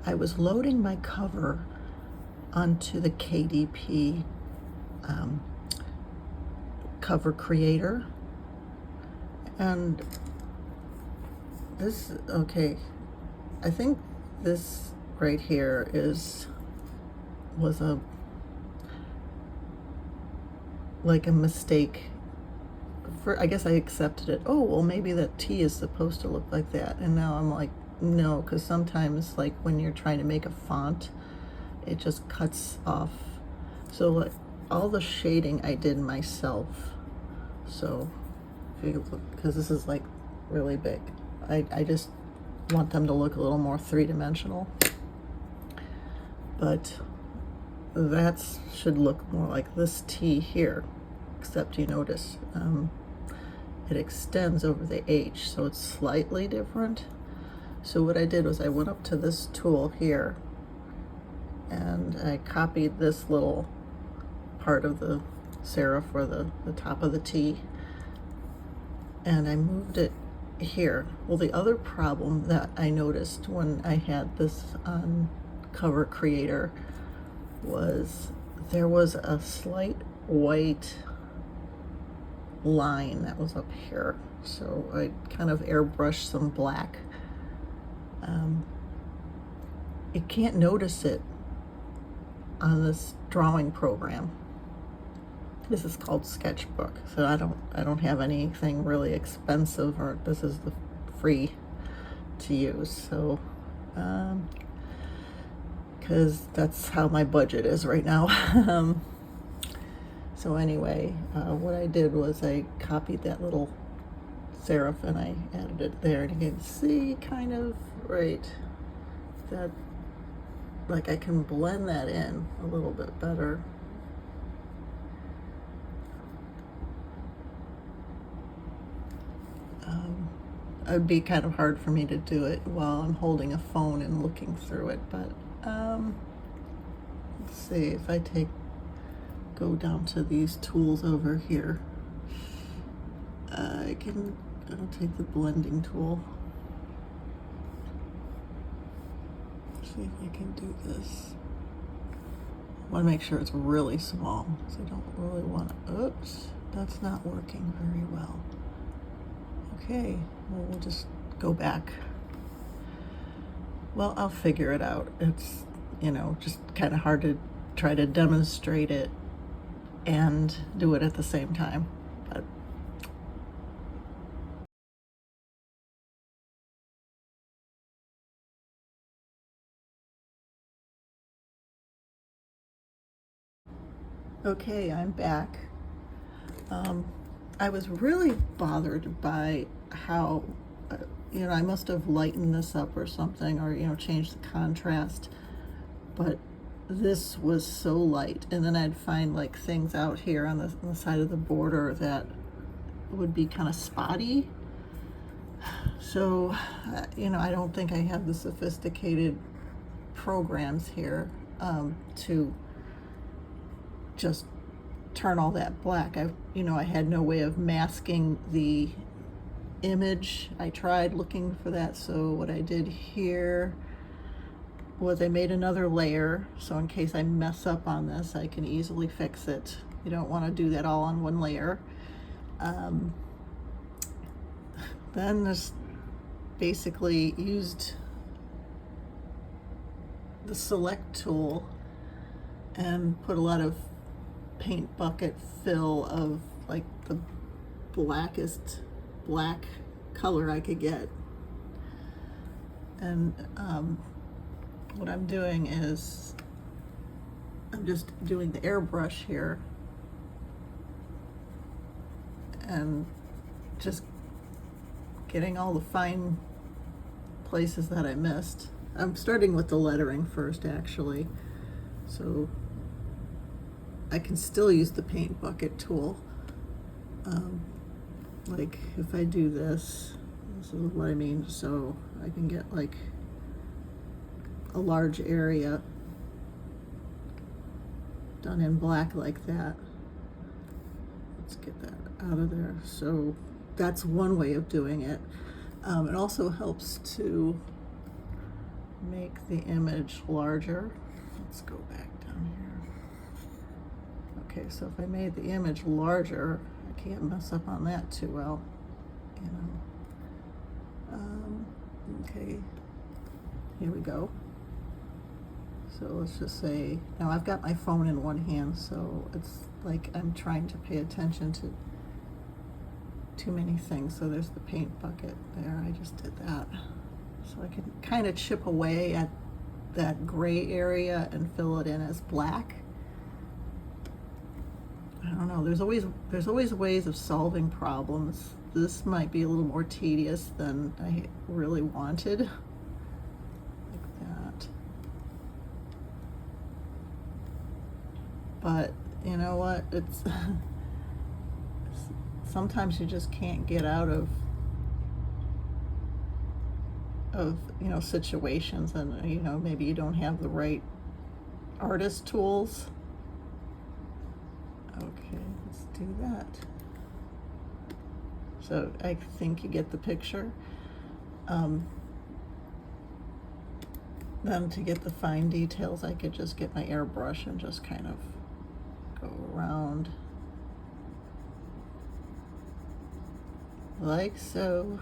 I was loading my cover onto the KDP cover creator, and this, okay, I think this right here was like a mistake. I guess I accepted it. Oh, well, maybe that T is supposed to look like that. And now I'm like, no, because sometimes, like, when you're trying to make a font, it just cuts off. So, like, all the shading I did myself. So, if you look, because this is, like, really big. I just want them to look a little more three-dimensional. But that should look more like this T here, except you notice it extends over the H, so it's slightly different. So what I did was I went up to this tool here and I copied this little part of the serif, or the top of the T, and I moved it here. Well, the other problem that I noticed when I had this on Cover Creator was there was a slight white line that was up here, so I kind of airbrushed some black. You can't notice it on this drawing program. This is called Sketchbook, so I don't have anything really expensive, or this is the free to use. So because that's how my budget is right now. So anyway, what I did was I copied that little serif and I added it there, and you can see kind of right that, like, I can blend that in a little bit better. It would be kind of hard for me to do it while I'm holding a phone and looking through it, but let's see if I go down to these tools over here. I'll take the blending tool. See if I can do this. I want to make sure it's really small, because I don't really want to, oops, that's not working very well. Okay, well, we'll just go back. Well, I'll figure it out. It's, just kind of hard to try to demonstrate it and do it at the same time. But okay, I'm back. I was really bothered by how, I must have lightened this up or something, or, changed the contrast, but this was so light. And then I'd find, like, things out here on the side of the border that would be kind of spotty. So, I don't think I have the sophisticated programs here to just turn all that black. I had no way of masking the image. I tried looking for that, so what I did here was I made another layer, so in case I mess up on this, I can easily fix it. You don't want to do that all on one layer. Then just basically used the select tool and put a lot of paint bucket fill of, like, the blackest black color I could get. And what I'm doing is I'm just doing the airbrush here and just getting all the fine places that I missed. I'm starting with the lettering first, actually, so I can still use the paint bucket tool. Like, if I do this is what I mean, so I can get, like, a large area done in black like that. Let's get that out of there. So that's one way of doing it. It also helps to make the image larger. Let's go back down here. Okay, so if I made the image larger, I can't mess up on that too well, you know. Okay, here we go. So let's just say, now I've got my phone in one hand, so it's like I'm trying to pay attention to too many things. So there's the paint bucket there, I just did that. So I can kind of chip away at that gray area and fill it in as black. I don't know, there's always ways of solving problems. This might be a little more tedious than I really wanted. Like that. But you know what? It's sometimes you just can't get out of you know, situations, and you know, maybe you don't have the right artist tools. Okay, let's do that. So I think you get the picture. Then to get the fine details, I could just get my airbrush and just kind of go around like so.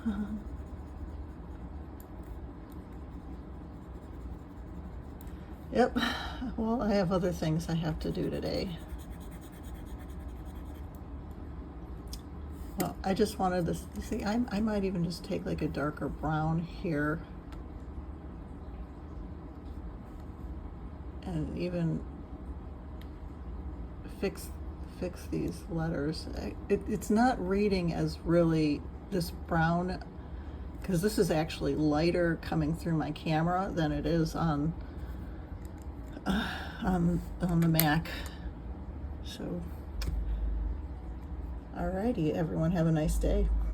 Yep, well, I have other things I have to do today. Well, I just wanted this, see, I might even just take like a darker brown here and even fix these letters. It's not reading as really this brown, because this is actually lighter coming through my camera than it is on the Mac. So alrighty, everyone have a nice day.